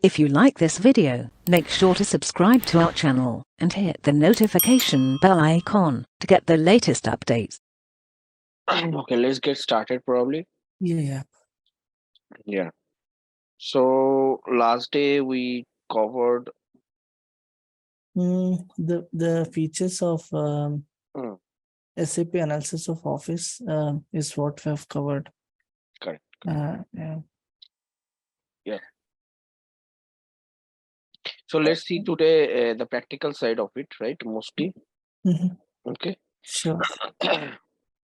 If you like this video, make sure to subscribe to our channel and hit the notification bell icon to get the latest updates. Okay, let's get started probably. Yeah. Yeah. So last day we covered The features of Mm. SAP Analysis of Office is what we have covered. correct. Yeah. So let's see today the practical side of it, right? Mostly. Mhm. Okay. Sure.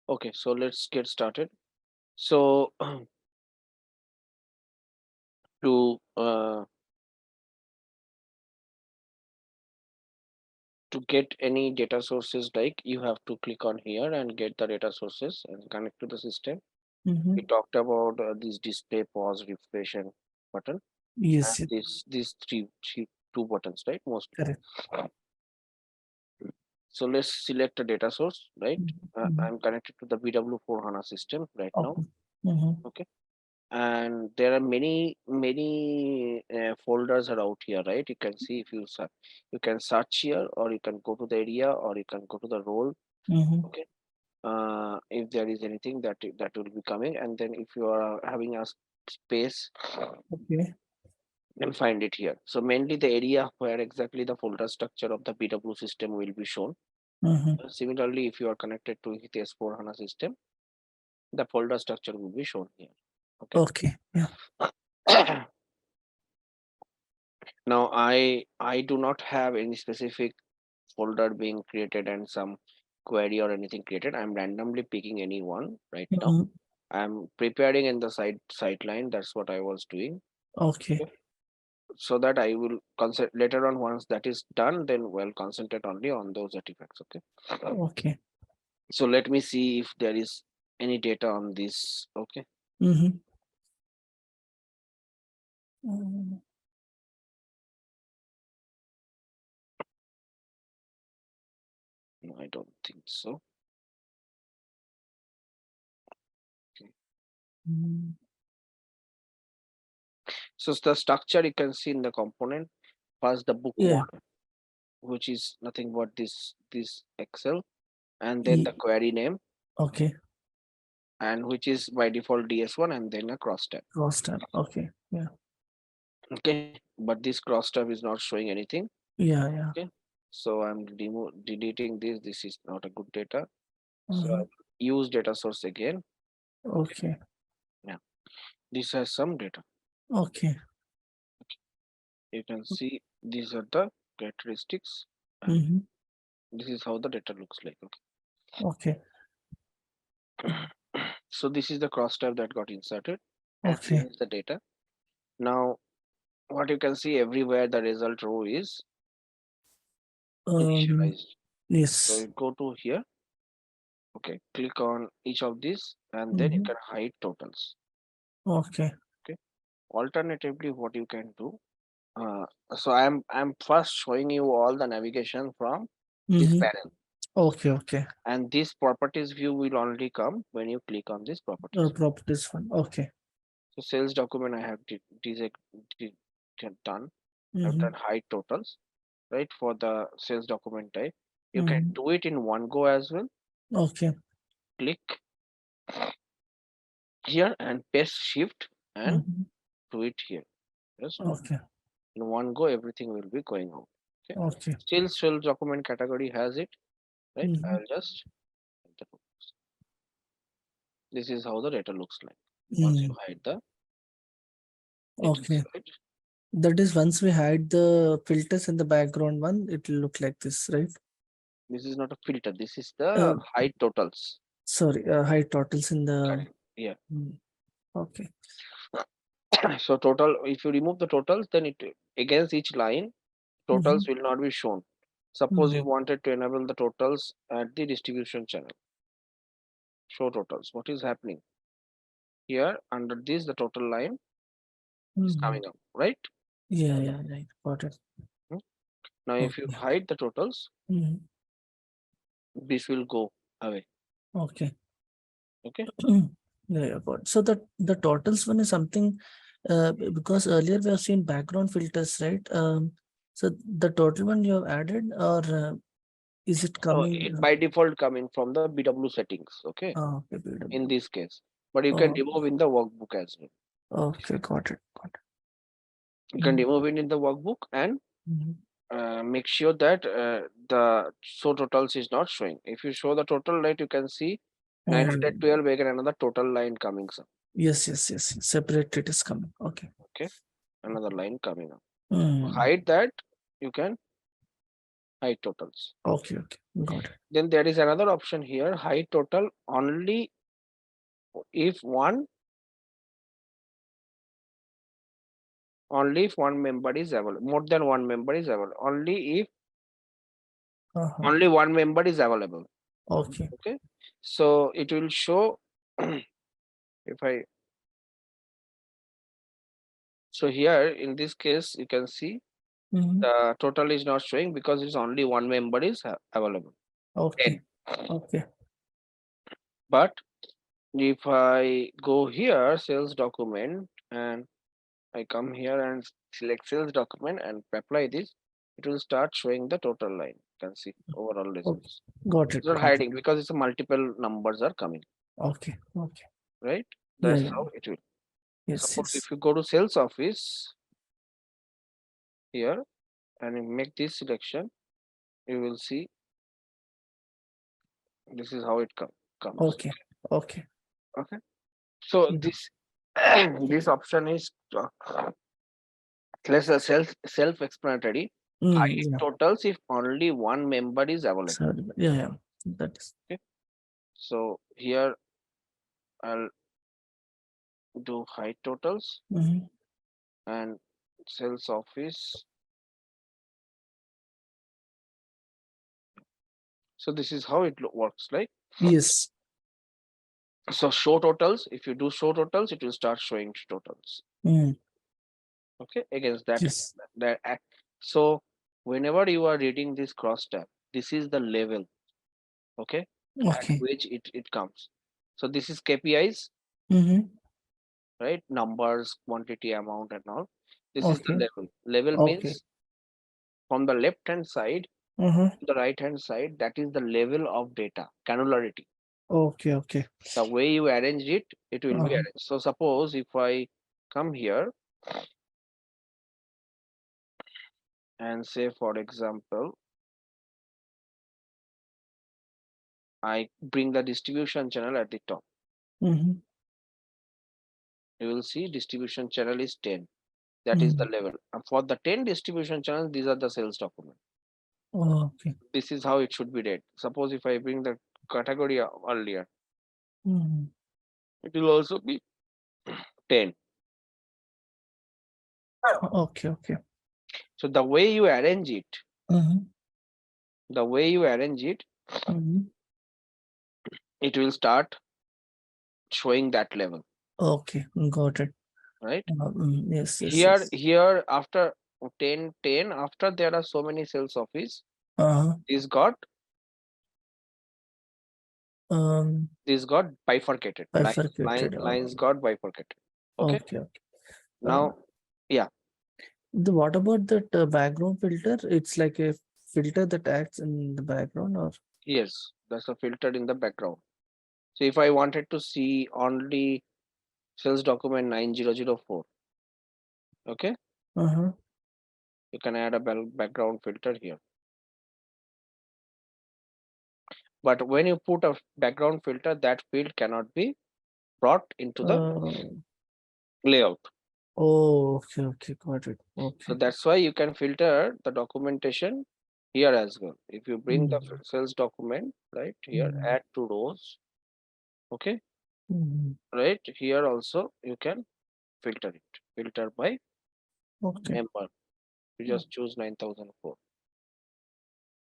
Okay, so let's get started. So to get any data sources, like you have to click on here and get the data sources and connect to the system. Mhm. We talked about this display, pause, refresh, and button. Yes. And these two buttons, right? Mostly. Correct. So let's select a data source, right? Mhm. I'm connected to the BW4 HANA system right now. Okay. Mhm. Okay. And there are many folders are out here, right? You can see if you search, you can search here, or you can go to the area, or you can go to the role. Mhm. Okay. If there is anything that will be coming, and then if you are having a space, Okay. then find it here. So mainly the area where exactly the folder structure of the BW system will be shown. Mhm. Similarly, if you are connected to the S4 HANA system, the folder structure will be shown here. Okay. Yeah. Now I do not have any specific folder being created and some query or anything created. I'm randomly picking any one right now. Mhm. I'm preparing in the sideline. That's what I was doing. Okay. So that I will concentrate later on. Once that is done, then we'll concentrate only on those artifacts. Okay. Okay. So let me see if there is any data on this. Okay. Mhm. No, I don't think so. Mhm. So the structure you can see in the component. First, the book Yeah. one, which is nothing but this Excel, and then the query name, Okay. and which is by default DS1, and then a cross tab. Cross tab. Okay. Yeah. Okay, but this cross tab is not showing anything. Yeah. Yeah. Okay, so I'm deleting this. This is not a good data. So Mhm. I use data source again. Okay. Yeah, this has some data. Okay. You can see these are the characteristics, and Mhm. this is how the data looks like. Okay. Okay. So this is the cross tab that got inserted, and this Okay. is the data. Now, what you can see everywhere, the result row is initialized. So Yes. you go to here. Okay, click on each of these, and then you Mhm. can hide totals. Okay. Okay. Alternatively, what you can do. So I'm first showing you all the navigation from this Mhm. panel, Okay. Okay. and this properties view will only come when you click on this properties. Properties one. Okay. So sales document I have done. I've Mhm. done hide totals, right? For the sales document type, you can Mhm. do it in one go as well. Okay. Click here and press shift and Mhm. do it here. Yes, Okay. in one go everything will be going out. Okay. Okay. Still sales document category has it, right? Mhm. I'll just this is how the data looks like once you Mm. hide the Okay. details, right? That is once we hide the filters in the background one, it will look like this, right? This is not a filter, this is Uh, the hide totals. sorry, hide totals in the. Correct. Yeah. Okay. So total, if you remove the totals, then it against each line, totals will not be shown. Suppose you wanted to enable the totals at the distribution channel. Show totals. What is happening? Here under this, the total line is coming up, right? Yeah, yeah, right. Got it. Now, if you Okay. hide the totals, this will go away. Okay. Okay. Yeah, got it. So the totals one is something Because earlier we have seen background filters, right? So the total one you have added, or is it So coming? it by default coming from the BW settings, okay, Okay, in BW. this case. But you can Oh, remove in the workbook as well. okay, got it. Got You it. can remove it in the workbook and Mhm. make sure that the show totals is not showing. If you show the total, right, you can see Mm. 912 again another total line coming up. Yes, yes, yes. Separate it is coming. Okay. Okay, another line coming up. Mm. Hide that, you can hide totals. Okay, okay. Got it. Then there is another option here, hide total only if one member is available, more than one member is available, only if Uh-huh. only one member is available. Okay. Okay, so it will show if I so here in this case you can see Mhm. the total is not showing because it's only one member is available, 10. Okay. Okay. But if I go here sales document and I come here and select sales document and apply this, it will start showing the total line. You can see overall Okay. results. Got it. It's not Got it. hiding because it's a multiple numbers are coming, Okay. Okay. right? Yeah, That's yeah. how it will. Yes, Suppose yes. if you go to sales office here and you make this selection, you will see this is how it comes. Okay. Okay. Okay. So Mm. this this option is less a self-explanatory. Hide Yeah. totals if only one member is available. So, yeah, yeah. That is. Okay. So here I'll do hide totals Mhm. and sales office. So this is how it works, like. Yes. So show totals. If you do show totals, it will start showing totals. Mm. Okay, against that Yes. act. So whenever you are reading this cross tab, this is the level. Okay, at Okay. which it comes. So this is KPIs, Mm-hmm. right? Numbers, quantity, amount, and all. This is the Okay. level. Level Okay. means from the left hand side Uh-huh. to the right hand side, that is the level of data, granularity. Okay. Okay. The way you arrange it, it will be Uh-huh. arranged. So suppose if I come here and say, for example, I bring the distribution channel at the top. Mm-hmm. You will see distribution channel is 10. That is the Mm. level. And for the 10 distribution channels, these are the sales document. Okay. This is how it should be read. Suppose if I bring the category earlier, Mm. it will also be 10. Okay. Okay. So the way you arrange it, Mm-hmm. the way you arrange it, Mm-hmm. it will start showing that level, Okay. Got it. right? Yes. Yes. Here, Yes. here after 10, 10, after there are so many sales office, Uh-huh. this got Um. bifurcated. Bifurcated. Lines got bifurcated. Okay. Okay. Okay. Uh, Now, yeah, what about that background filter? It's like a filter that acts in the background, or yes, that's a filter in the background. So if I wanted to see only sales document 9004, okay, uh-huh. you can add a background filter here. But when you put a background filter, that field cannot be brought into the Uh, layout. oh, okay, okay, got it. So Okay. that's why you can filter the documentation here as well. If you bring the Mm. sales document right here, Mm. add to rows, okay, Mm. right here also you can filter it. Filter by Okay, member. You just choose 9004.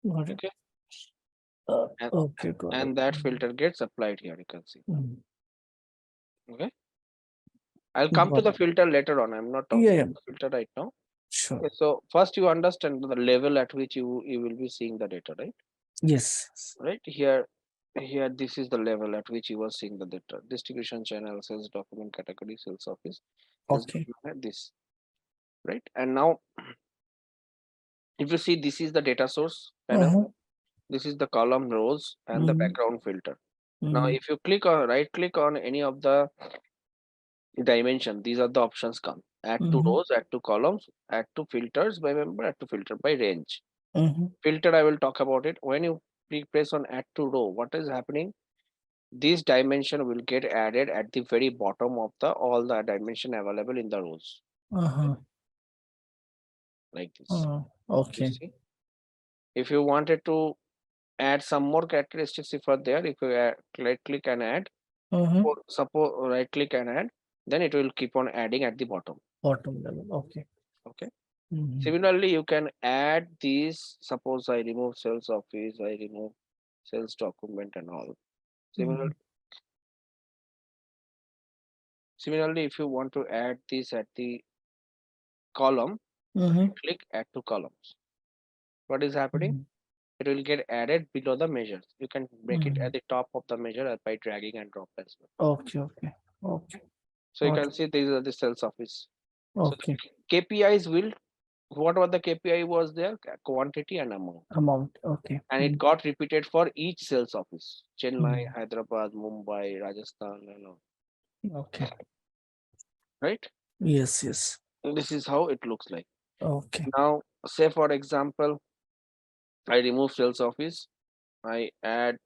got it. Okay, and Okay, got it. that filter gets applied here. You can see. Mm. Okay, I'll come to Got the it. filter later on. I'm not Yeah, talking yeah, about the filter right now. sure. Okay, so first you understand the level at which you will be seeing the data, right? Yes. Right here here this is the level at which you are seeing the data: distribution channel, sales document, category, sales office, sales Okay. document, this, right? And now if you see, this is the data source panel, Uh-huh. this is the column rows and the Mm-hmm. background filter. Now Mm-hmm. if you click on right click on any of the dimension, these are the options come: add to Mm-hmm. rows, add to columns, add to filters by member, add to filter by range. Mm-hmm. Filter, I will talk about it. When you press on add to row, what is happening? This dimension will get added at the very bottom of the all the dimension available in the rows, Uh-huh. like this. You Okay. see, if you wanted to add some more characteristics, if are there, if you right click and add, Uh-huh. suppose right click and add, then it will keep on adding at the bottom. Bottom level. Okay. Okay. Mm-hmm. Similarly, you can add these. Suppose I remove sales office, I remove sales document and all. Mm-hmm. Similarly, if you want to add this at the column, Mm-hmm. click add to columns. What is happening? It will get added below the measures. You can make it Mm-hmm. at the top of the measure by dragging and drop as well. Okay. Okay. Okay. So you Okay. can see these are the sales office. So Okay. the KPIs will, what were the KPI was there? Quantity and amount. Amount. Okay. And it got repeated for each sales office: Chennai, Mm-hmm. Hyderabad, Mumbai, Rajasthan, and all. Okay. Right? Yes. Yes. This is how it looks like. Okay. Now, say for example, I remove sales office, I add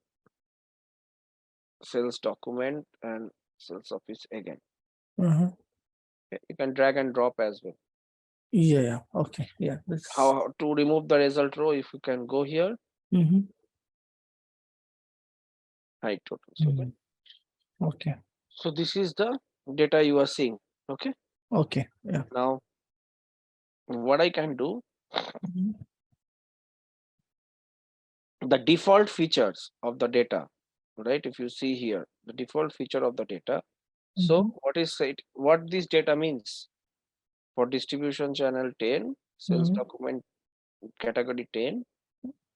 sales document and sales office again. Mm-hmm. Okay, you can drag and drop as well. Yeah. Yeah. Okay. Yeah. This. How to remove the result row? If you can go here, Mm-hmm. hide totals. Okay. Mm-hmm. Okay. So this is the data you are seeing. Okay. Okay. Yeah. Now, what I can do, Mm-hmm. the default features of the data, right? If you see here, the default feature of the data. So Mm-hmm. what is it? What this data means? For distribution channel 10, sales Mm-hmm. document category 10,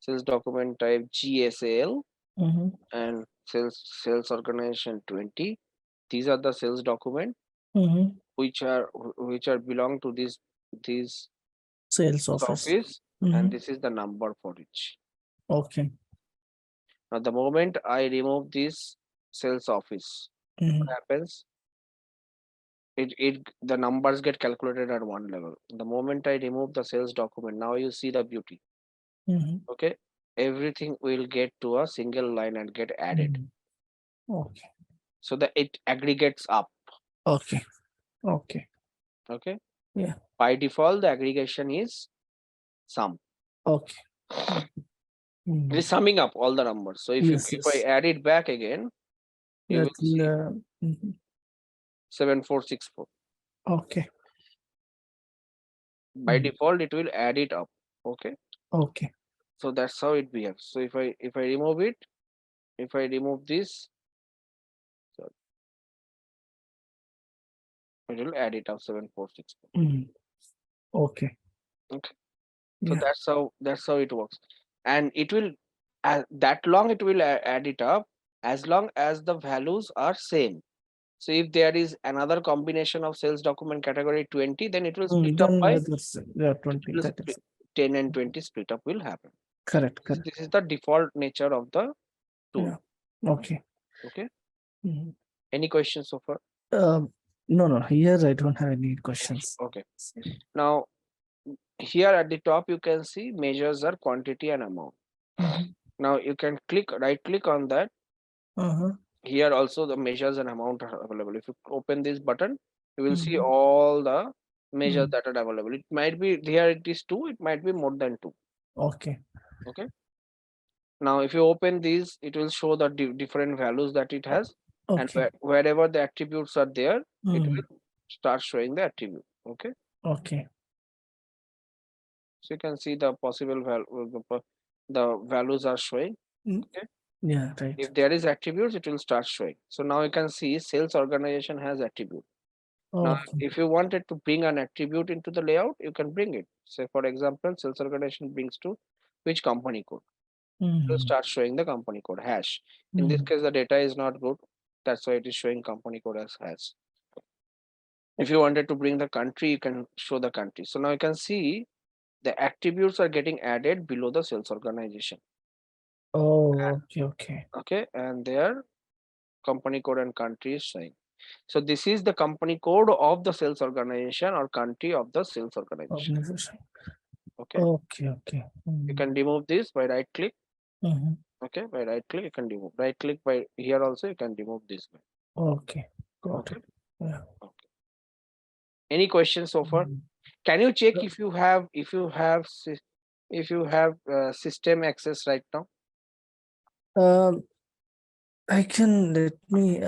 sales document type GSAL, Mm-hmm. and sales organization 20. These are the sales document Mm-hmm. which are belong to this Sales office. office, and Mm-hmm. this is the number for each. Okay. Now the moment I remove this sales office, what Mm-hmm. happens? It the numbers get calculated at one level. The moment I remove the sales document, now you see the beauty. Mm-hmm. Okay, everything will get to a single line and get added, Okay. so that it aggregates up. Okay. Okay. Okay, Yeah. by default the aggregation is sum. Okay. It Mm. is summing up all the numbers. So if Yes. I Yes. add it back again, you Yeah. will see Mhm. 7464. Okay. By Mm. default it will add it up. Okay, Okay. so that's how it behaves. So if I remove it, if I remove this, so it will add it up 7464. Mm. Okay. Okay, so Yeah. that's how it works. And it will, that long it will add it up as long as the values are same. So if there is another combination of sales document category 20, then it will split up Then by, that's yeah, it 20. will That is 10 and 20 split up will happen. correct. this, Correct. this is the default nature of the tool. Yeah. Okay. Okay, Mhm. any questions so far? No, no. Here I don't have any questions. Okay, now here at the top you can see measures are quantity and amount. Mhm. Now you can right click on that. Uh-huh. Here also the measures and amount are available. If you open this button, you will see Mhm. all the measures Mm. that are available. It might be here, it is two, it might be more than two. Okay. Okay, now if you open these, it will show the different values that it has, and Okay. wherever the attributes are there, it Mm. will start showing the attribute. Okay, Okay. so you can see the possible value, the values are showing. Mm. Okay, Yeah. Right. if there is attributes, it will start showing. So now you can see sales organization has attribute. Now Okay. if you wanted to bring an attribute into the layout, you can bring it. Say for example, sales organization brings to which company code. It will Mhm. start showing the company code hash. In this case, the data is not good. That's why it is showing company code as hash. If you wanted to bring the country, you can show the country. So now you can see the attributes are getting added below the sales organization. Oh, okay. Okay, and their company code and country is showing. So this is the company code of the sales organization or country of the sales organization. Organization. Okay, Okay. you can remove this by right click. Mm-hmm. Okay, by right click you can remove. Right click by here also you can remove this. Okay, got Okay. it. Yeah. Okay. Any questions so far? Mhm. Can you check Uh, if you have system access right now? Um, I can let me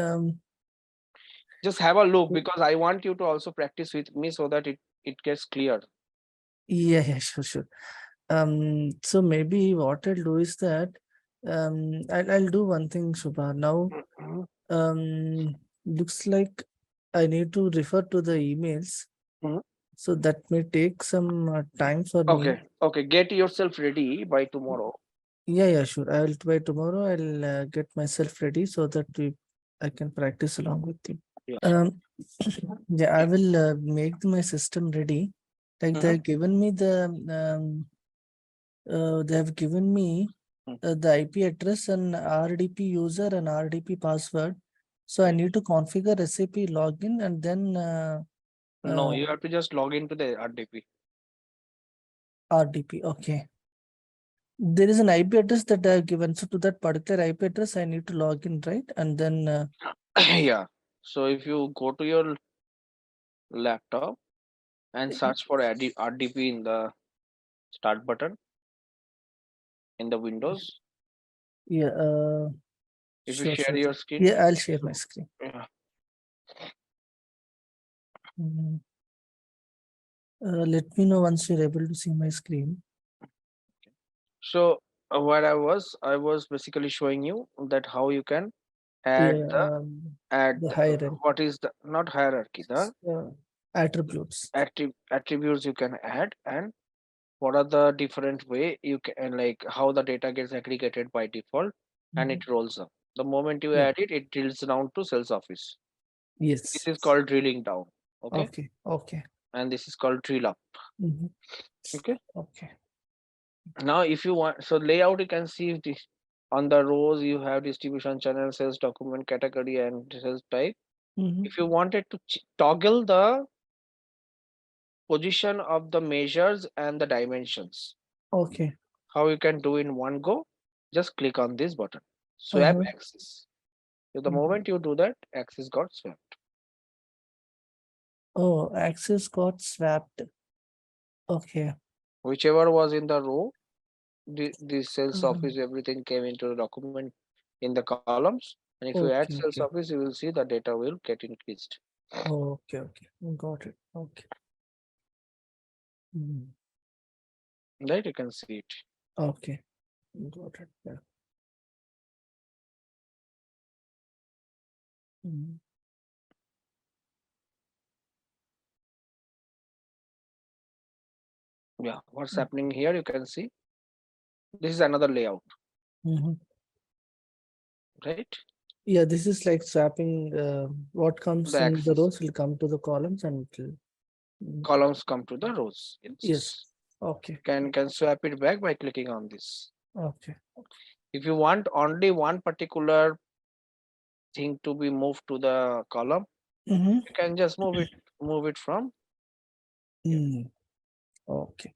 Just have a look because I want you to also practice with me so that it gets clear. yeah, sure. So maybe what I'll do is that I'll do one thing, Shubha. Now, Mhm. looks like I need to refer to the emails, Mhm. so that may take some time for me. Okay. Get yourself ready by tomorrow. Yeah, sure. I'll by tomorrow. I'll get myself ready so that I can practice along with you. Yeah. Yeah, I will make my system ready. Like Mhm. they've given me they have given me the IP address and RDP user and RDP password. So I need to configure SAP login and then No, you have to just log into the RDP. RDP. Okay. There is an IP address that I have given. So to that particular IP address, I need to log in, right? And then Yeah. So if you go to your laptop and search for RDP in the start button in the Windows, yeah, if you sure. share your screen, Yeah, I'll share my screen. yeah. Mhm. Let me know once you're able to see my screen. So what I was basically showing you that how you can Yeah, add the hierarchy, what is the not hierarchy, the attributes. attributes you can add, and what are the different way you can, like how the data gets aggregated by default and Mhm. it rolls up. The moment you Yeah. add it, it drills down to sales office. This Yes. is called drilling down. Okay, Okay. and this is called drill up. Mhm. Okay, Okay. now if you want, so layout you can see this on the rows you have distribution channel, sales document category and sales type. Mhm. If you wanted to toggle the position of the measures and the dimensions, Okay. how you can do in one go, just click on this button, swap Uh-huh. axis. So the Mhm. moment you do that, axis got swapped. Oh, access got swapped. Okay. Whichever was in the row, the sales Mhm. office, everything came into the document in the columns. And if you add Okay. sales office, you will see the data will get increased. Okay. Got it. Okay. Mhm. Right? You can see it. Okay. Got it. Yeah. Mhm. Yeah. What's happening here? You can see this is another layout, Mhm. right? Yeah, this is like swapping what comes The in the axis. rows will come to the columns and it will. Columns come to the rows. Yes. Yes. Okay. Can swap it back by clicking on this. Okay. If you want only one particular thing to be moved to the column, Mm-hmm. you can just move it from here. Okay.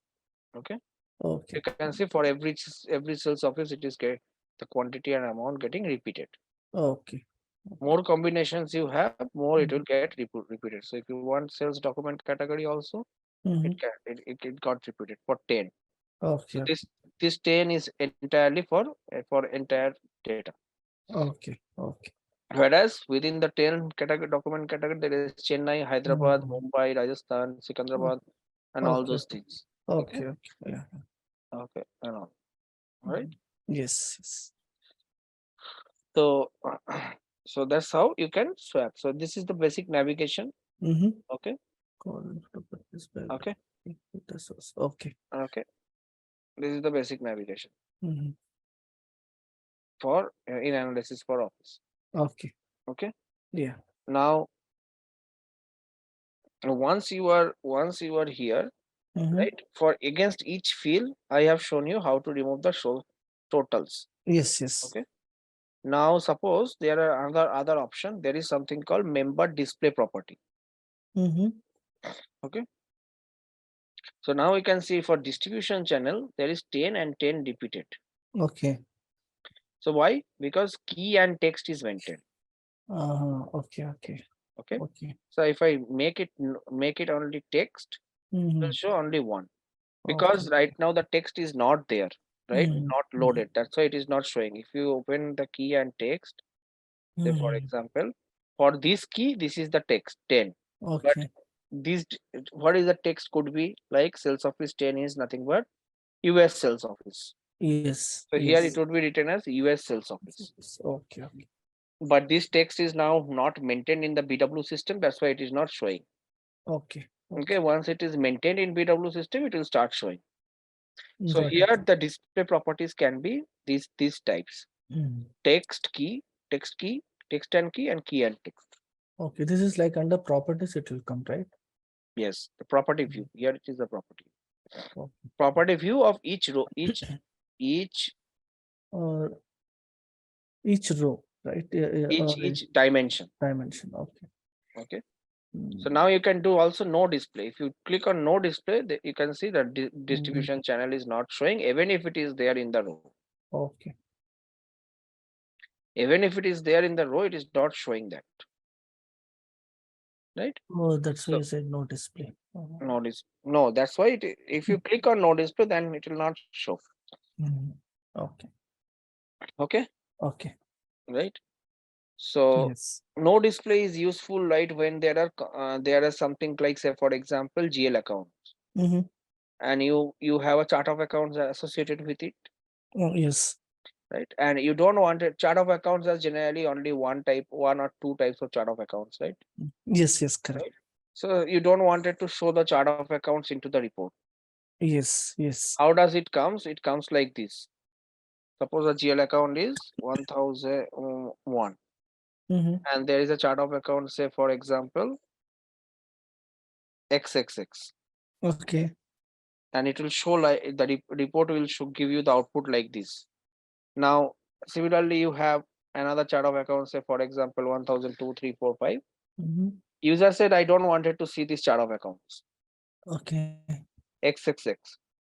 Okay. Okay. You can see for every sales office it is get the quantity and amount getting repeated. Okay. More combinations you have, more it will Mhm. get repeated. So if you want sales document category also, Mhm. it got repeated for 10. So Okay. this 10 is entirely for entire data. Okay. Whereas within the 10 category document category, there is Chennai, Hyderabad, Mhm. Mumbai, Rajasthan, Secunderabad, O- and all Okay. those things. Okay. Okay. Yeah. Okay. And all. All right. Mhm. Yes. So, so that's how you can swap. So this is the basic navigation. Mm-hmm. Okay. Column to put this background. Okay. Put the source. Okay. Okay. This is the basic navigation. Mm-hmm. for in analysis for office. Okay. Okay. Yeah. Now once you are here, Mhm. right, for against each field I have shown you how to remove the totals. Yes, yes. Okay. Now suppose there are other option, there is something called member display property. Mm-hmm. Okay. So now we can see for distribution channel there is 10 and 10 repeated. Okay. So why? Because key and text is maintained. Okay, okay. Okay. Okay. So if I make it only text, it Mm-hmm. will show only one, because Okay. right now the text is not there, right? Mm-hmm. Not loaded. That's why it is not showing. If you open the key and text, say for Mm-hmm. example, for this key, this is the text 10. But Okay. this, what is the text could be like sales office 10 is nothing but US sales office. Yes, So here yes. it would be written as US sales office. Okay, okay. But this text is now not maintained in the BW system. That's why it is not showing. Okay. Okay. Once it is maintained in BW system, it will start showing. So Got here it. the display properties can be these types: Mm. text key, text key, text and key, and key and text. Okay, this is like under properties it will come, right? Yes, the property view. Here it is the property. Okay. Property view of each row, each Or each row, right? each dimension. Dimension. Okay. Okay. So Mm. now you can do also no display. If you click on no display, you can see that distribution channel is not showing, even if it is there in the row. Okay. Even if it is there in the row, it is not showing that. Right? Oh, that's why So you said no display. no, that's why if you click on no display, then it will not show. Mhm. Okay. Okay. Okay. Right. So Yes. no display is useful, right, when there are something like, say for example, GL account, Mm-hmm. and you have a chart of accounts associated with it, Oh, yes. right? And you don't want a chart of accounts as generally only one or two types of chart of accounts, right? Yes, yes, correct. Right. So you don't want it to show the chart of accounts into the report. Yes, yes. How does it comes? It comes like this. Suppose a GL account is 1001, Mm-hmm. and there is a chart of accounts, say for example, XXX, Okay. and it will show like the report will give you the output like this. Now similarly you have another chart of accounts, say for example 1002, 3, 4, 5. Mm-hmm. User said I don't wanted to see this chart of accounts Okay. XXX.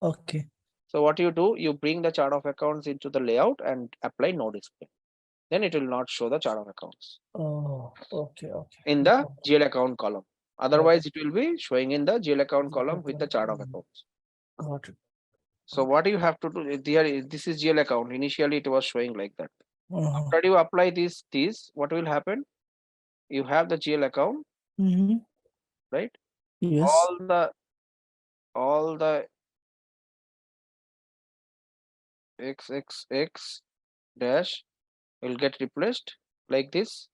Okay. So what you do, you bring the chart of accounts into the layout and apply no display. Then it will not show the chart of accounts Oh, okay, okay. in the GL account column. Got Otherwise, it will be showing in the GL account column with the chart of accounts. Got it. So what you have to do here, this is GL account. Initially, it was showing like that. Uh-huh. After you apply this, what will happen? You have the GL account, Mm-hmm. right? Yes. All the XXX dash will get replaced like this,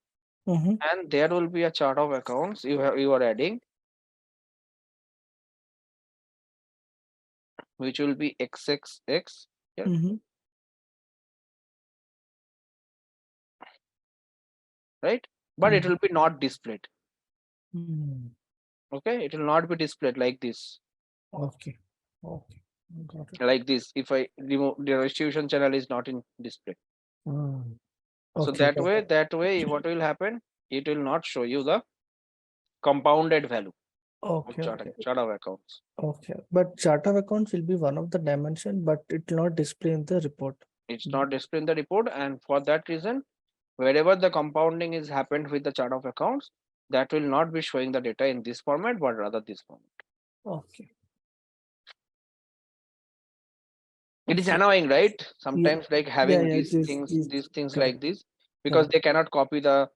Mm-hmm. and there will be a chart of accounts you are adding, which will be XXX here, Mm-hmm. right? But it Mm-hmm. will be not displayed. Mm-hmm. Okay, it will not be displayed like this. Okay. Okay. Got it. Like this. If I remove the distribution channel is not in display. Mm. So Okay. Got it. that way, what will happen? It will not show you the compounded value of Okay. Okay. chart of accounts. Okay. But chart of accounts will be one of the dimension, but it will not display in the report. It's not displayed in the report, and for that reason, wherever the compounding is happened with the chart of accounts, that will not be showing the data in this format, but rather this format. Okay. It is Okay. annoying, right? Yeah. Sometimes like Yeah. having Yeah. It is. these things like Correct. this, because Correct. they cannot copy they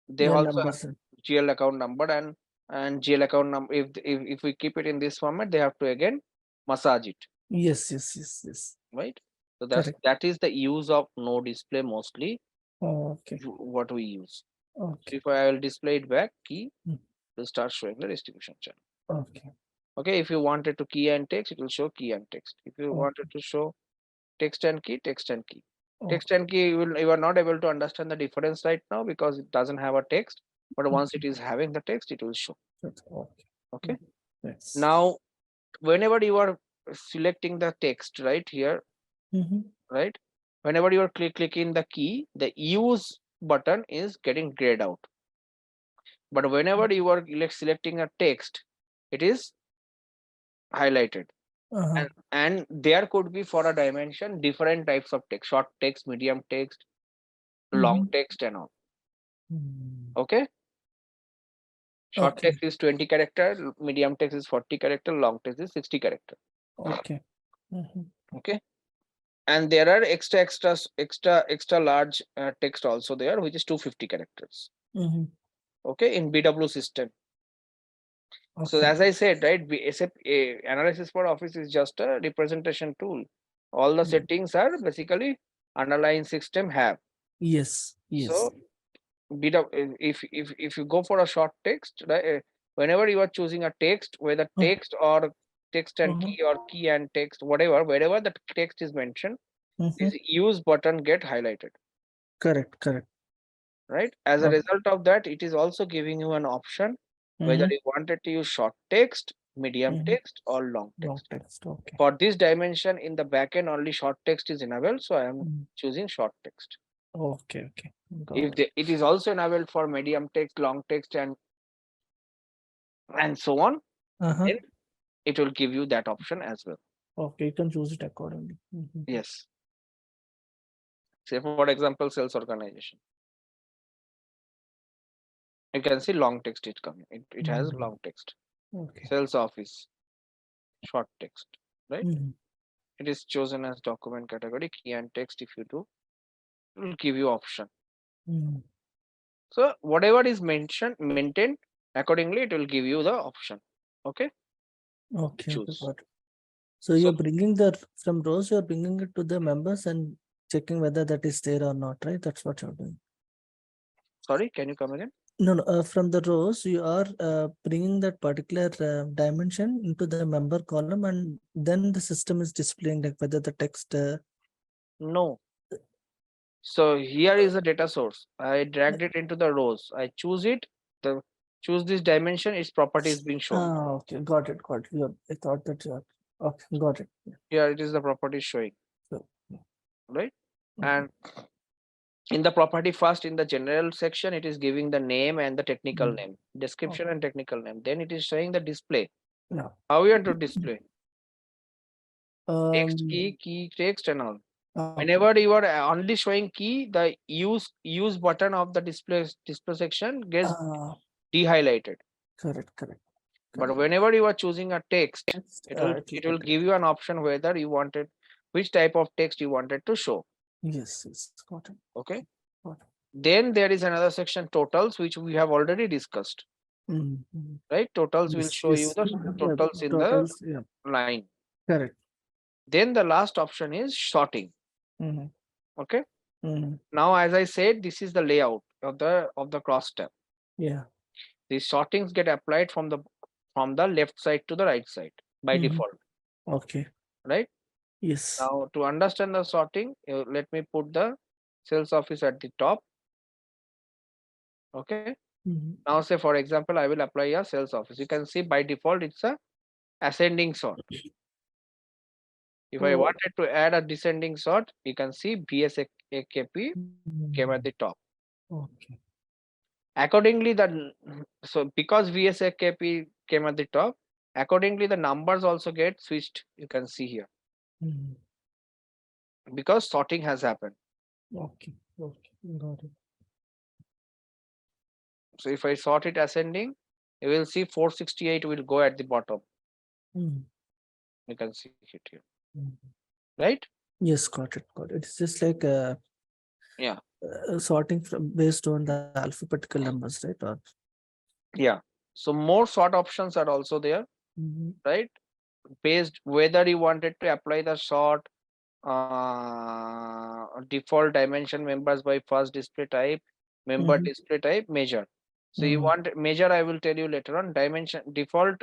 The also have numbers. GL account number and GL account number. If we keep it in this format, they have to again massage it, Yes. Yes. Yes. Yes. right? So Correct. that is the use of no display mostly Okay. what we use. So Okay. if I will display it back, key Mm. will start showing the distribution channel. Okay. Okay, if you wanted to key and text, it will show key and text. If you wanted Okay. to show text and key, text and key. Text Okay. and key, you are not able to understand the difference right now because it doesn't have a text. But once it is having the text, it will show. Okay. Okay. Yes. Now, whenever you are selecting the text right here, right? Whenever you are clicking the key, the use button is getting grayed out. But whenever you are selecting a text, it is highlighted. And there could be for a dimension different types of text: short text, medium text, long text, and all. Okay. Short Okay. text is 20 character, medium text is 40 character, long text is 60 character. Okay. Okay. And there are extra large text also there, which is 250 characters. Okay, in BW system. So Okay. as I said, right, SAP Analysis for Office is just a representation tool. All the settings are basically underlying system have. Yes. Yes. So if you go for a short text, right, whenever you are choosing a text, whether text or text and key or key and text, whatever, wherever the text is mentioned, this use button get highlighted. Correct. Correct. Right. As a Okay. result of that, it is also giving you an option whether you wanted to use short text, medium text, or long Long text. text. Okay. For this dimension in the backend, only short text is enabled, so I am choosing short text. Okay. Okay. If it is also enabled for medium text, long text, and so on, then it will give you that option as well. Okay, you can choose it accordingly. Yes. Say for example, sales organization. You can see long text is coming. It has long text. Okay. Sales office, short text, right? It is chosen as document category, key and text. If you do, it will give you option. So whatever is maintained accordingly, it will give you the option. Okay. Okay. Choose. Got it. So you're bringing from rows, you're bringing it to the members and checking whether that is there or not, right? That's what you're doing. Sorry, can you come again? No, from the rows, you are bringing that particular dimension into the member column, and then the system is displaying like whether the text. No. So here is the data source. I dragged it into the rows. I choose it. Choose this dimension. Its property is being shown. Okay, got it. I thought that you are okay. Got it. Here it is the property showing. So, right. And in the property first, in the general section, it is giving the name and the technical name, description and technical name. Then it is showing the display. Yeah. How you want to display? Text, Um, key, text, and all. Whenever you are only showing key, the use button of the display section gets de-highlighted. Correct. But whenever you are choosing a text, it will give you an option whether you wanted which type of text you wanted to show. Yes, got it. Okay. Got it. Then there is another section, totals, which we have already discussed. Right? Totals will show you the totals in the line. Correct. Then the last option is sorting. Okay. Now, as I said, this is the layout of the cross tab. Yeah. These sortings get applied from the left side to the right side by default. Okay. Right. Yes. Now, to understand the sorting, let me put the sales office at the top. Okay. Now, say for example, I will apply a sales office. You can see by default it's a ascending sort. If I wanted to add a descending sort, you can see VSAKP came at the top. Okay. Accordingly, because VSAKP came at the top, accordingly the numbers also get switched. You can see here because sorting has happened. Okay. Got it. So if I sort it ascending, you will see 468 will go at the bottom. You can see it here. Right? Yes, got it. It's just like sorting based on the alphabetical numbers, right? Or yeah. So more sort options are also there, right? Based whether you wanted to apply the sort default dimension members by first display type, member display type, measure. So you want measure, I will tell you later on. Dimension default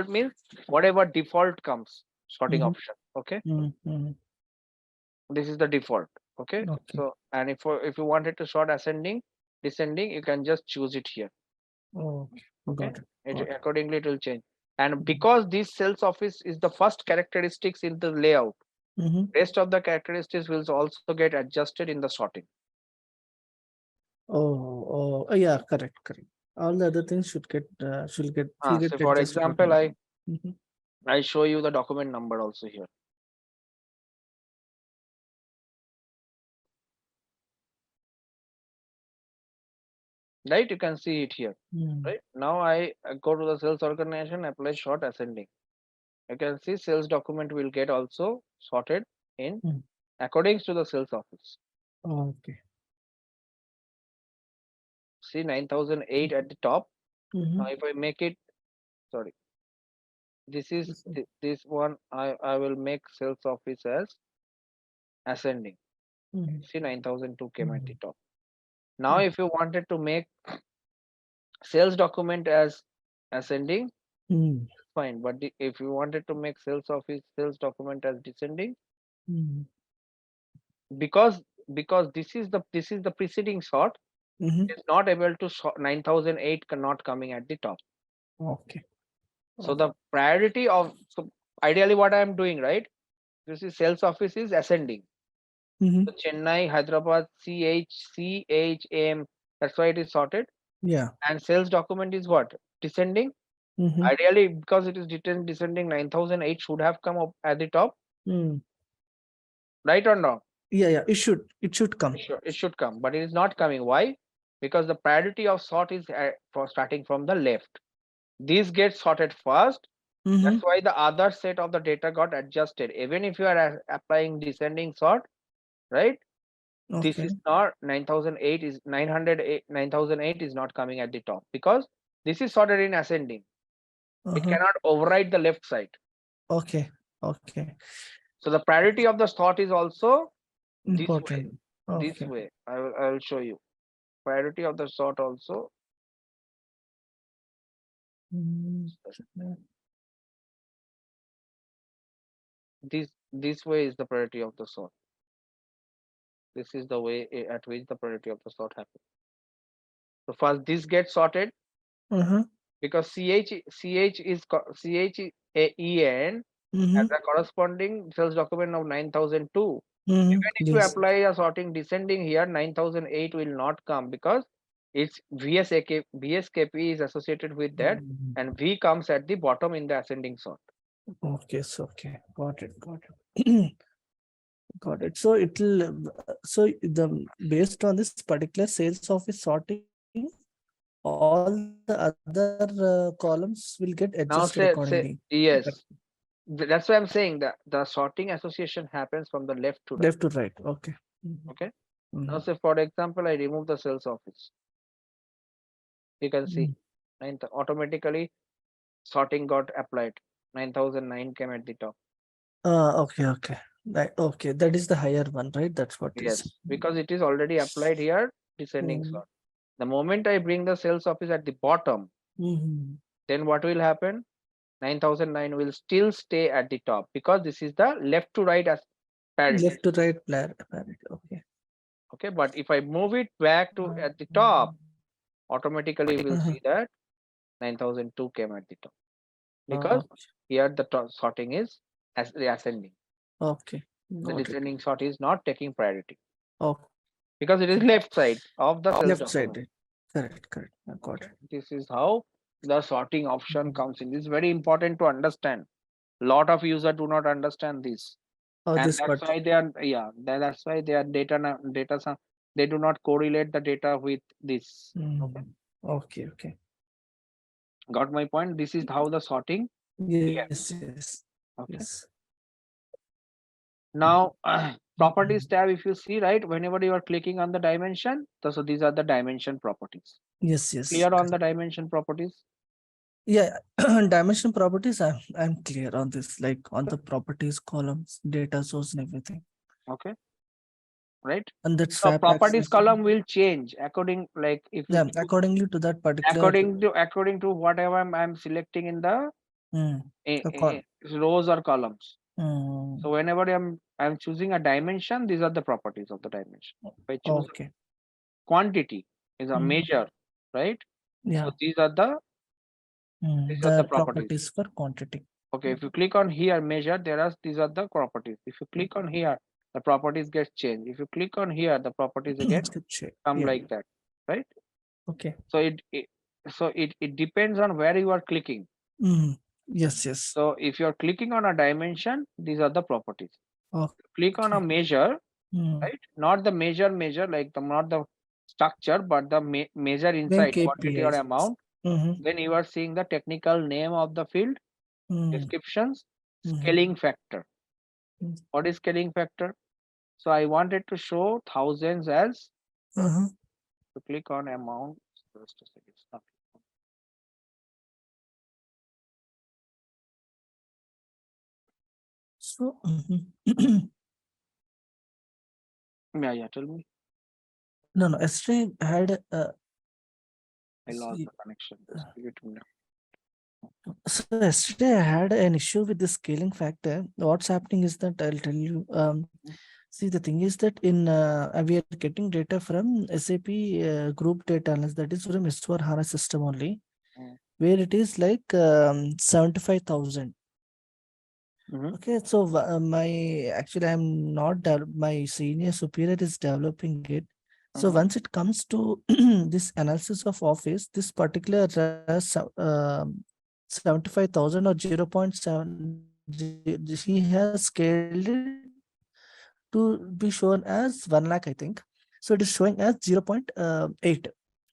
means whatever default comes, sorting option. Okay. This is the default. Okay. Okay. So, and if you wanted to sort ascending, descending, you can just choose it here. Oh, Okay. got it. Got it. Accordingly, it will change. And because this sales office is the first characteristics in the layout, rest of the characteristics will also get adjusted in the sorting. Yeah, correct. All the other things should get So adjusted. for example, Mhm. I show you the document number also here. Right, you can see it here. Right now, I go to the sales organization, apply sort ascending. You can see sales document will get also sorted in according to the sales office. Okay. See 9008 at the top. Now, if I make it, sorry, this is this one. I will make sales office as ascending. See 9002 came at the top. Now, if you wanted to make sales document as ascending, fine. But if you wanted to make sales office sales document as descending, because this is the preceding sort, is not able to sort 9008 not coming at the top. Okay. So the priority of, so ideally what I am doing, right? This is sales office is ascending. So Chennai, Hyderabad, CHM, that's why it is sorted. Yeah. And sales document is what? Descending. Ideally, because it is descending, 9008 should have come up at the top. Right or not? Yeah. It should come. It should come, but it is not coming. Why? Because the priority of sort is for starting from the left. These get sorted first. That's why the other set of the data got adjusted. Even if you are applying descending sort, right? This is not 9008 is 9008 is not coming at the top because this is sorted in ascending. It cannot override the left side. Okay. So the priority of the sort is also Important. this way. I will show you. Priority of the sort also. This way is the priority of the sort. This is the way at which the priority of the sort happens. So first this gets sorted because CH is CHEN as a corresponding sales document of 9002. Even if you apply a sorting descending here, 9008 will not come because its VSKP is associated with that, and V comes at the bottom in the ascending sort. Okay. Got it. Got it. So based on this particular sales office sorting, all the other columns will get adjusted accordingly. Yes. That's why I'm saying that the sorting association happens from the left to right. Left to right. Okay. Okay. Now, say for example, I remove the sales office. You can see automatically sorting got applied. 9009 came at the top. Okay. Right. Okay. That is the higher one, right? That's what is. Yes, because it is already applied here, descending sort. The moment I bring the sales office at the bottom, then what will happen? 9009 will still stay at the top because this is the left to right as parity. Left to right parity. Okay. Okay, but if I move it back to at the top, automatically we'll see that 9002 came at the top because here the sorting is as the ascending. Okay. The descending sort is not taking priority. Okay. Because it is left side of the sales document. Correct. I got it. This is how the sorting option comes in. This is very important to understand. A lot of users do not understand this. And that's why they are that's why their data they do not correlate the data with this. Okay. Got my point? This is how the sorting. Yes. Okay. Yes. Now properties tab, if you see, right, whenever you are clicking on the dimension, so these are the dimension properties. Yes. Clear on the dimension properties? Yeah, dimension properties, I'm clear on this, like on the properties columns, data source and everything. Okay. Right. And that so properties column will change according, like if you accordingly to that particular according to whatever I'm selecting in the rows or columns. So whenever I'm choosing a dimension, these are the properties of the dimension. If I choose Okay. quantity is a measure, right? Yeah. So these are the The properties. properties for quantity. Okay, if you click on here measure, these are the properties. If you click on here, the properties get changed. If you click on here, the properties again Good check. come Yeah. like that, right? Okay. So it depends on where you are clicking. Yes, yes. So if you are clicking on a dimension, these are the properties. Click on a Okay. measure, right? Not the measure like not the structure, but the measure Then inside quantity or KPIs. amount. Then you are seeing the technical name of the field, descriptions, scaling factor. What is scaling factor? So I wanted to show thousands as, to click on amount. Just a second. Stop. So, Yeah, tell me. no, yesterday had I lost see, the connection. Just give it to me. so yesterday I had an issue with the scaling factor. What's happening is that I'll tell you. See, the thing is that in we are getting data from SAP group data analysis, that is from S4 HANA system only, where it is like 75,000. Okay, so actually I'm not my senior superior is developing it. So once it comes to this analysis of office, this particular 75,000 or 0.7, he has scaled it to be shown as 1 lakh, I think. So it is showing as 0.8.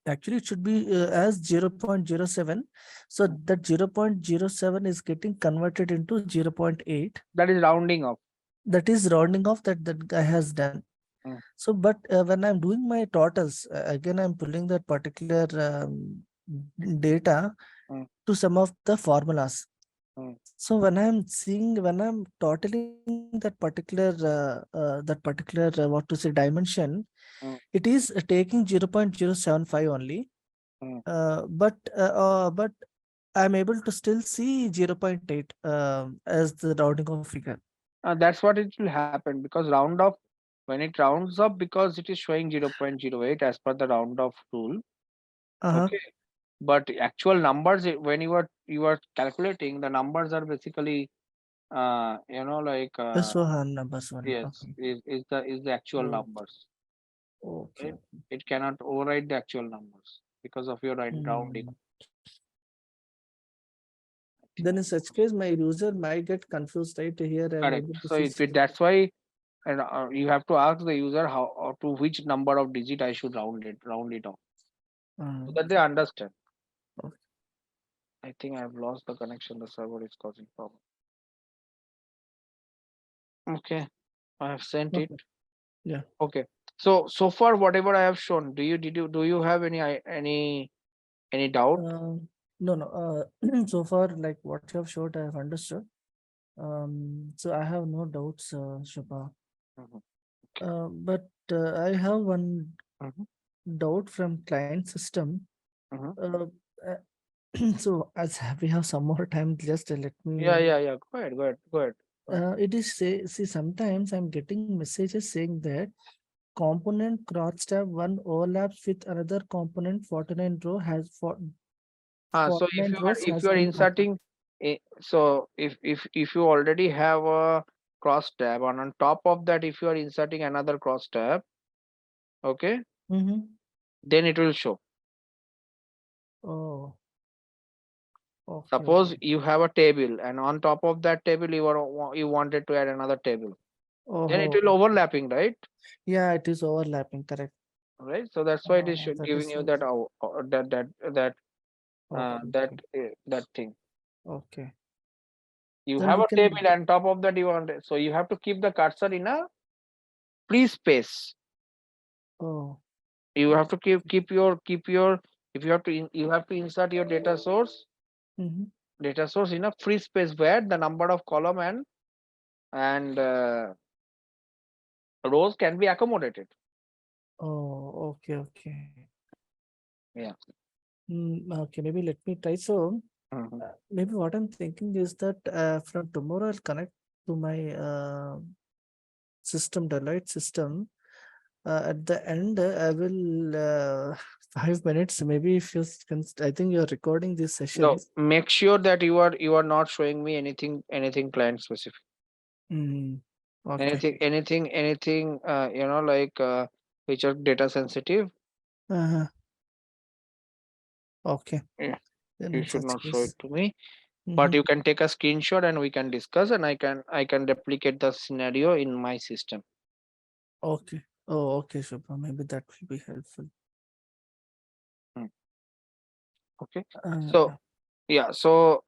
Actually, it should be as 0.07. So that 0.07 is getting converted into 0.8. That is rounding off. That is rounding off that guy has done. So, but when I'm doing my totals, again, I'm pulling that particular data to some of the formulas. So when I'm totaling that particular what to say dimension, it is taking 0.075 only. But I'm able to still see 0.8 as the rounding off figure. That's what it will happen because round off, when it rounds up, because it is showing 0.08 as per the round off rule. Okay. But actual numbers, when you are calculating, the numbers are basically like So numbers only. yes, Okay. is the actual numbers. Okay. Right? It cannot override the actual numbers because of your rounding. Then in such case, my user might get confused right here. I'm Correct. able to So see. that's why, and you have to ask the user how or to which number of digit I should round it off, so that they understand. Okay. I think I've lost the connection. The server is causing problem. Okay, I have sent it. Yeah. Okay. So far, whatever I have shown, do you have any doubt? No. So far, like what you have showed, I have understood. So I have no doubts, Shubha. But I have one doubt from client system. Uh, so as we have some more time, just let me. Yeah. Go ahead. It is see sometimes I'm getting messages saying that component cross tab one overlaps with another component 49 row has So 49 rows if has you are been copied. inserting, so if you already have a cross tab, and on top of that, if you are inserting another cross tab, okay, then it will show. Oh, okay, Suppose okay. you have a table, and on top of that table, you wanted to add another table, then it will Oh, overlapping, right? yeah, it is overlapping, correct. Right. So that's why it is That giving is you so. that Okay, okay, that thing. okay. You Then have we a can. table, and top of that you want, so you have to keep the cursor in a free space. Oh, You have to keep your if you have to you have to insert your data source in a free space where the number of column and rows can be accommodated. oh, okay. Yeah. Okay, maybe let me try. So Mhm. maybe what I'm thinking is that from tomorrow I'll connect to my system, Deloitte system. At the end, I will 5 minutes. Maybe if you can, I think you're recording this session. No, make sure that you are not showing me anything client specific. Okay. Anything like which are data sensitive. Okay. Yeah, Then you in should such not show it case. to me. But you can take a screenshot and we can discuss, and I can replicate the scenario in my system. Okay. Oh, okay, Shubha. Maybe that will be helpful. Okay. Uh, So yeah. So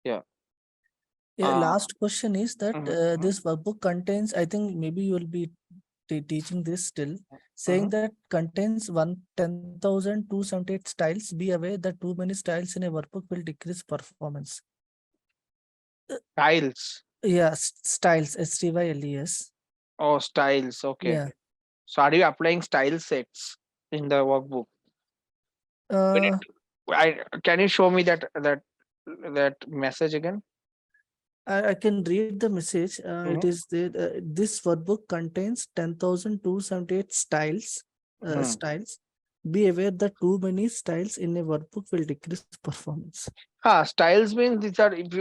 yeah. yeah, last question is that Mhm, this workbook contains, I think maybe you will be teaching this still, saying mhm. that contains 10,278 styles. Be aware that too many styles in a workbook will decrease performance. Styles. Yeah, styles, STYLES. Oh, styles. Okay. Yeah. So are you applying style sets in the workbook? We need Uh, can you show me that message again? I can read the message. It Mhm, is this workbook contains 10,278 styles. mhm. Styles. Be aware that too many styles in a workbook will decrease performance. Styles means these are if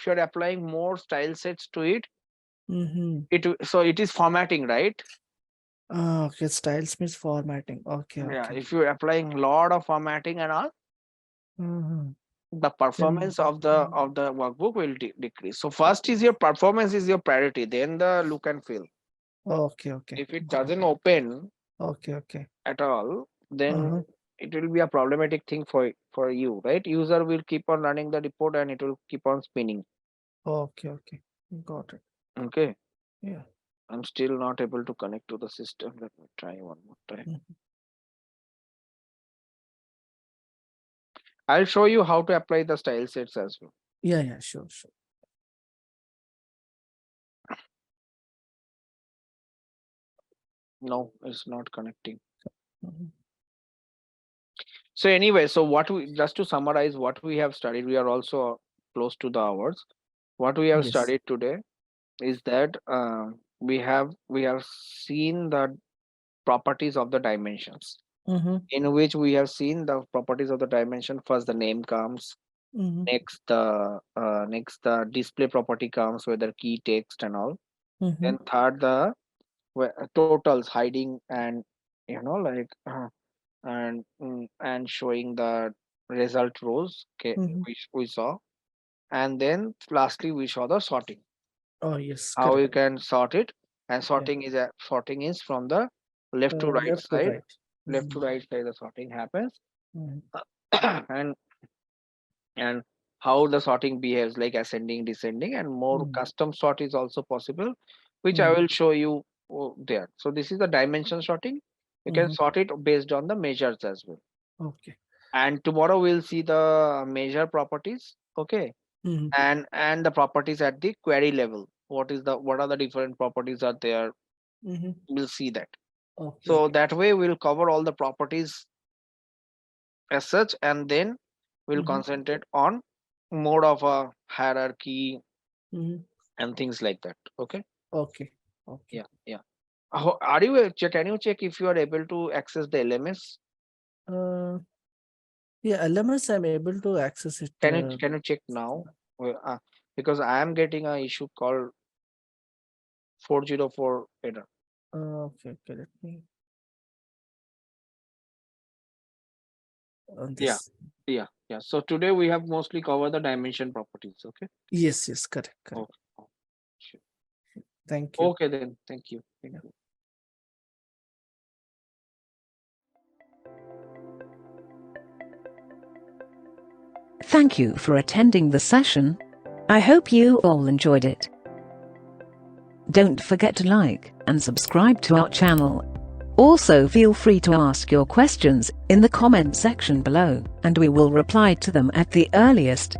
you are applying more style sets to it, so it is formatting, right? Okay, styles means formatting. Okay, Yeah, okay. if you're applying lot of formatting and all, Mhm. the Then, performance of the workbook will decrease. So first is your performance is your priority, then the look and feel. okay, okay. If it Got it. doesn't open Okay, okay. at all, then Uh-huh. it will be a problematic thing for you, right? User will keep on running the report and it will keep on spinning. Okay, okay. Got it. Okay, Yeah. I'm still not able to connect to the system. Let me try one more time. Mhm. I'll show you how to apply the style sets as well. Yeah, yeah, sure, sure. No, it's not connecting. Mhm. So anyway, so what we just to summarize what we have studied, we are also close to the hours. What we have Yes. studied today is that we have seen the properties of the dimensions, Mm-hmm. in which we have seen the properties of the dimension. First, the name comes. Mm-hmm. Next the display property comes, whether key, text, and all. Mm-hmm. Then third, the totals hiding and like and showing the result rows. Okay, Mm-hmm. we saw, and then lastly we saw the sorting, Oh, yes, how correct. you can sort it. And Yeah. sorting is from the left to right Left to side. right. Left to right side the sorting happens. Mm-hmm. and and how the sorting behaves, like ascending, descending, and more Mm-hmm. custom sort is also possible, which I Mm-hmm. will show you there. So this is the dimension sorting. You can Mm-hmm. sort it based on the measures as well. Okay. And tomorrow we'll see the measure properties. Okay. Mm-hmm. And the properties at the query level. What are the different properties are there? Mm-hmm. We'll see that. Okay, So okay. that way we'll cover all the properties as such, and then we'll Mm-hmm. concentrate on more of a hierarchy Mm-hmm. and things like that. Okay. Okay. Okay. Yeah. Are you can you check if you are able to access the LMS? Uh, yeah, LMS, I'm able to access it. Can you check now? Because I am getting a issue called 404 error. Okay, okay. Let me on Yeah. this. Yeah. So today we have mostly covered the dimension properties. Okay. Yes, yes, correct, correct. Okay. Sure. Thank you. Okay then. Thank you. Thank Yeah. you. Thank you for attending the session. I hope you all enjoyed it. Don't forget to like and subscribe to our channel. Also, feel free to ask your questions in the comment section below, and we will reply to them at the earliest.